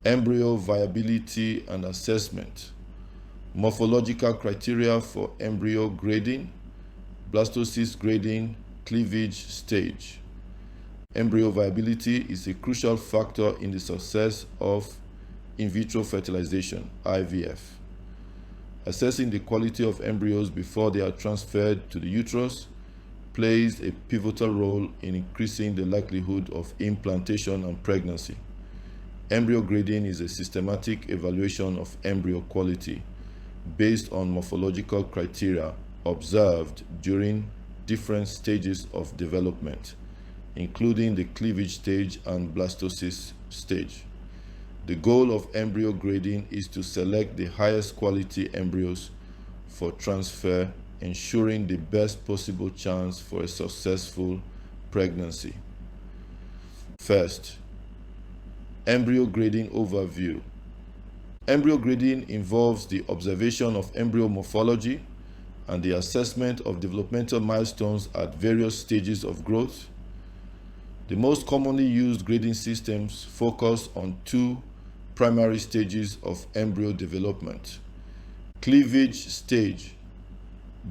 Embryo viability and assessment. Morphological criteria for embryo grading, blastocyst grading, cleavage stage. Embryo viability is a crucial factor in the success of in vitro fertilization, IVF. Assessing the quality of embryos before they are transferred to the uterus plays a pivotal role in increasing the likelihood of implantation and pregnancy. Embryo grading is a systematic evaluation of embryo quality based on morphological criteria observed during different stages of development, including the cleavage stage and blastocyst stage. The goal of embryo grading is to select the highest quality embryos for transfer, ensuring the best possible chance for a successful pregnancy. First, embryo grading overview. Embryo grading involves the observation of embryo morphology and the assessment of developmental milestones at various stages of growth. The most commonly used grading systems focus on two primary stages of embryo development: cleavage stage,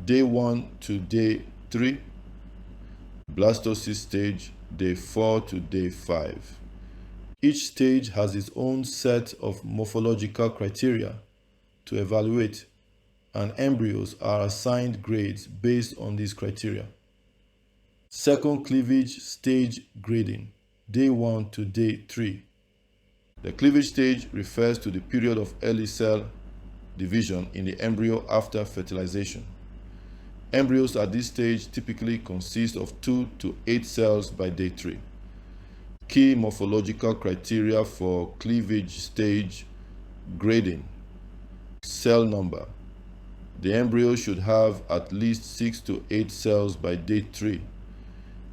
day 1 to day 3, blastocyst stage, day 4 to day 5. Each stage has its own set of morphological criteria to evaluate, and embryos are assigned grades based on these criteria. Second cleavage stage grading, day 1 to day 3. The cleavage stage refers to the period of early cell division in the embryo after fertilization. Embryos at this stage typically consist of 2 to 8 cells by day 3. Key morphological criteria for cleavage stage grading: cell number. The embryo should have at least 6 to 8 cells by day 3.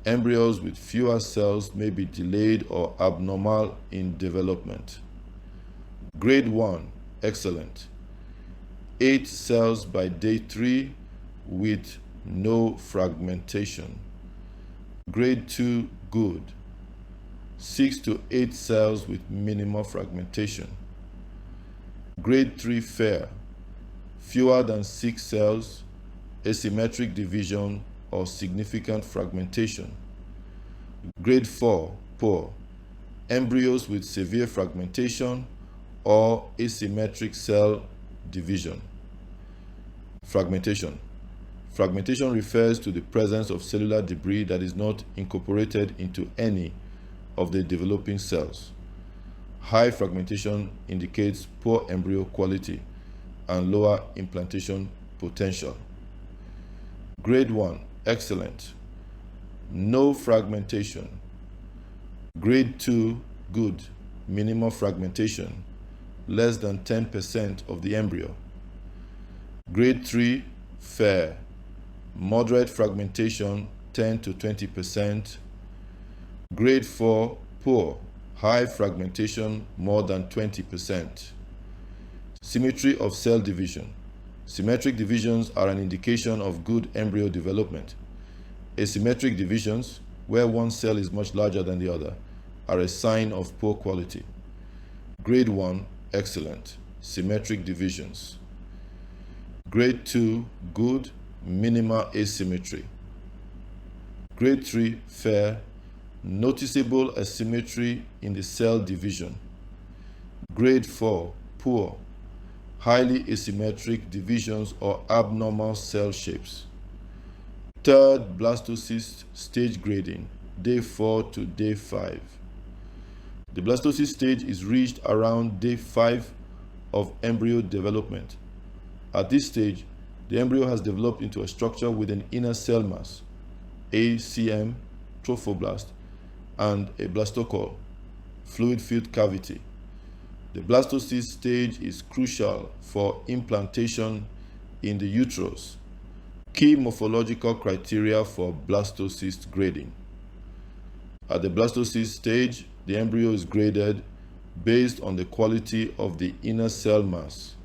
Embryos with fewer cells may be delayed or abnormal in development. Grade 1, excellent. 8 cells by day 3 with no fragmentation. Grade 2, good. 6 to 8 cells with minimal fragmentation. Grade 3, fair. Fewer than 6 cells, asymmetric division, or significant fragmentation. Grade 4, poor. Embryos with severe fragmentation or asymmetric cell division. Fragmentation. Fragmentation refers to the presence of cellular debris that is not incorporated into any of the developing cells. High fragmentation indicates poor embryo quality and lower implantation potential. Grade 1, excellent. No fragmentation. Grade 2, good. Minimal fragmentation, less than 10% of the embryo. Grade 3, fair. Moderate fragmentation, 10 to 20%. Grade 4, poor. High fragmentation, more than 20%. Symmetry of cell division. Symmetric divisions are an indication of good embryo development. Asymmetric divisions, where one cell is much larger than the other, are a sign of poor quality. Grade 1, excellent. Symmetric divisions. Grade 2, good. Minimal asymmetry. Grade 3, fair. Noticeable asymmetry in the cell division. Grade 4, poor. Highly asymmetric divisions or abnormal cell shapes. Third blastocyst stage grading, day 4 to day 5. The blastocyst stage is reached around day 5 of embryo development. At this stage, the embryo has developed into a structure with an inner cell mass, ACM, trophoblast, and a blastocore, fluid-filled cavity. The blastocyst stage is crucial for implantation in the uterus. Key morphological criteria for blastocyst grading. At the blastocyst stage, the embryo is graded based on the quality of the inner cell mass,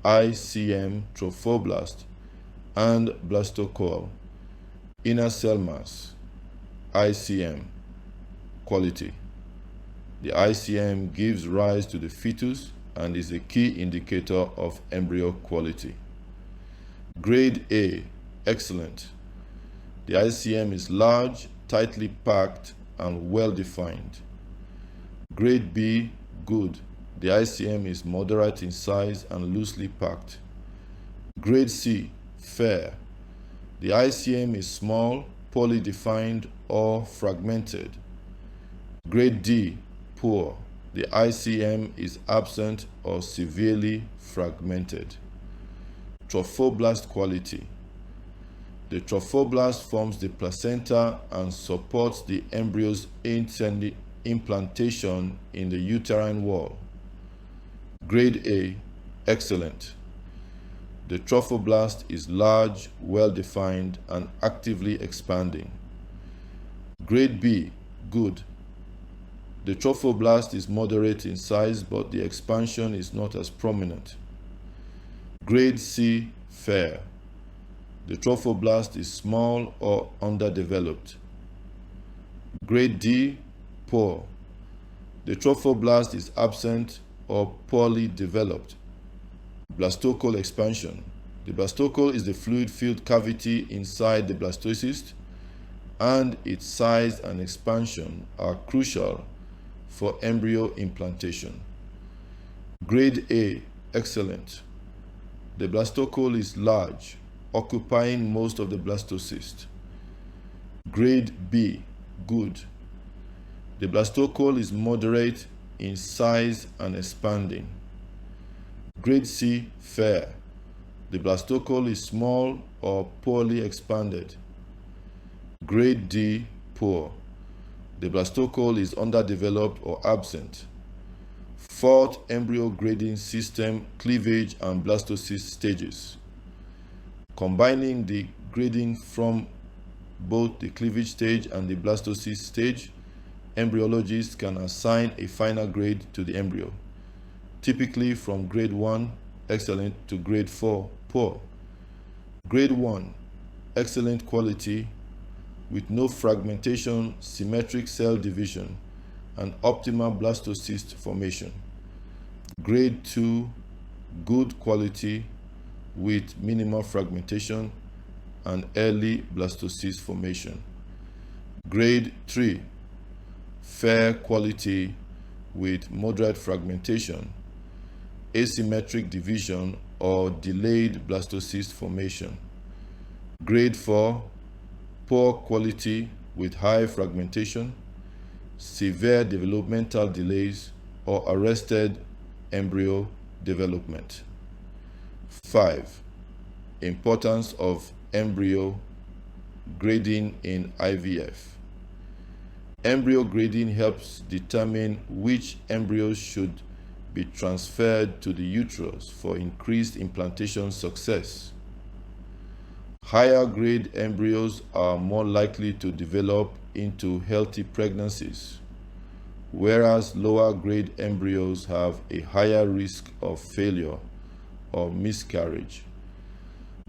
ICM, trophoblast, and blastocore. Inner cell mass, ICM, quality. The ICM gives rise to the fetus and is a key indicator of embryo quality. Grade A, excellent. The ICM is large, tightly packed, and well-defined. Grade B, good. The ICM is moderate in size and loosely packed. Grade C, fair. The ICM is small, poorly defined, or fragmented. Grade D, poor. The ICM is absent or severely fragmented. Trophoblast quality. The trophoblast forms the placenta and supports the embryo's implantation in the uterine wall. Grade A, excellent. The trophoblast is large, well-defined, and actively expanding. Grade B, good. The trophoblast is moderate in size, but the expansion is not as prominent. Grade C, fair. The trophoblast is small or underdeveloped. Grade D, poor. The trophoblast is absent or poorly developed. Blastocoel expansion. The blastocoel is the fluid-filled cavity inside the blastocyst, and its size and expansion are crucial for embryo implantation. Grade A, excellent. The blastocoel is large, occupying most of the blastocyst. Grade B, good. The blastocoel is moderate in size and expanding. Grade C, fair. The blastocoel is small or poorly expanded. Grade D, poor. The blastocoel is underdeveloped or absent. Fourth embryo grading system, cleavage and blastocyst stages. Combining the grading from both the cleavage stage and the blastocyst stage, embryologists can assign a final grade to the embryo, typically from grade 1, excellent, to grade 4, poor. Grade 1, excellent quality, with no fragmentation, symmetric cell division, and optimal blastocyst formation. Grade 2, good quality, with minimal fragmentation and early blastocyst formation. Grade 3, fair quality, with moderate fragmentation, asymmetric division, or delayed blastocyst formation. Grade 4, poor quality with high fragmentation, severe developmental delays, or arrested embryo development. 5. Importance of embryo grading in IVF. Embryo grading helps determine which embryos should be transferred to the uterus for increased implantation success. Higher grade embryos are more likely to develop into healthy pregnancies, whereas lower grade embryos have a higher risk of failure or miscarriage.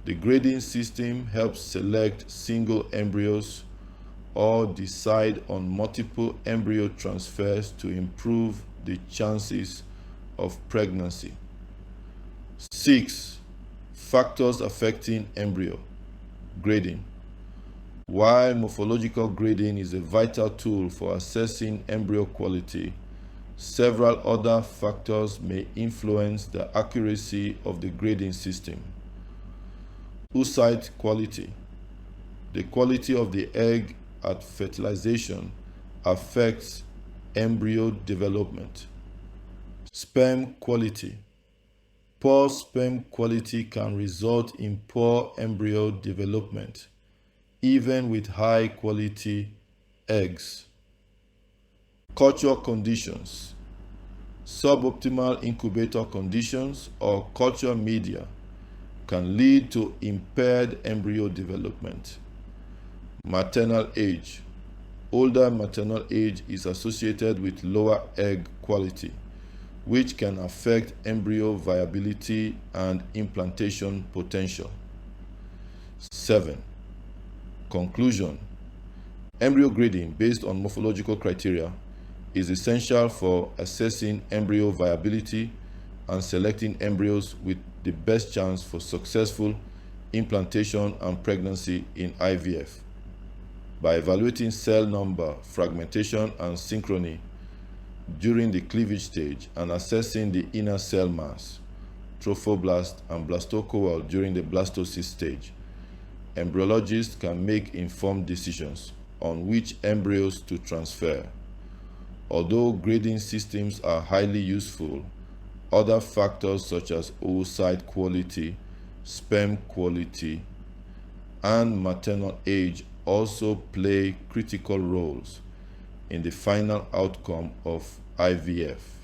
The grading system helps select single embryos or decide on multiple embryo transfers to improve the chances of pregnancy. 6. Factors affecting embryo grading. While morphological grading is a vital tool for assessing embryo quality, several other factors may influence the accuracy of the grading system. Oocyte quality. The quality of the egg at fertilization affects embryo development. Sperm quality. Poor sperm quality can result in poor embryo development, even with high quality eggs. Culture conditions. Suboptimal incubator conditions or culture media can lead to impaired embryo development. Maternal age. Older maternal age is associated with lower egg quality, which can affect embryo viability and implantation potential. 7. Conclusion. Embryo grading based on morphological criteria is essential for assessing embryo viability and selecting embryos with the best chance for successful implantation and pregnancy in IVF. By evaluating cell number, fragmentation, and synchrony during the cleavage stage and assessing the inner cell mass, trophoblast and blastocoel during the blastocyst stage, embryologists can make informed decisions on which embryos to transfer. Although grading systems are highly useful, other factors such as oocyte quality, sperm quality, and maternal age also play critical roles in the final outcome of IVF.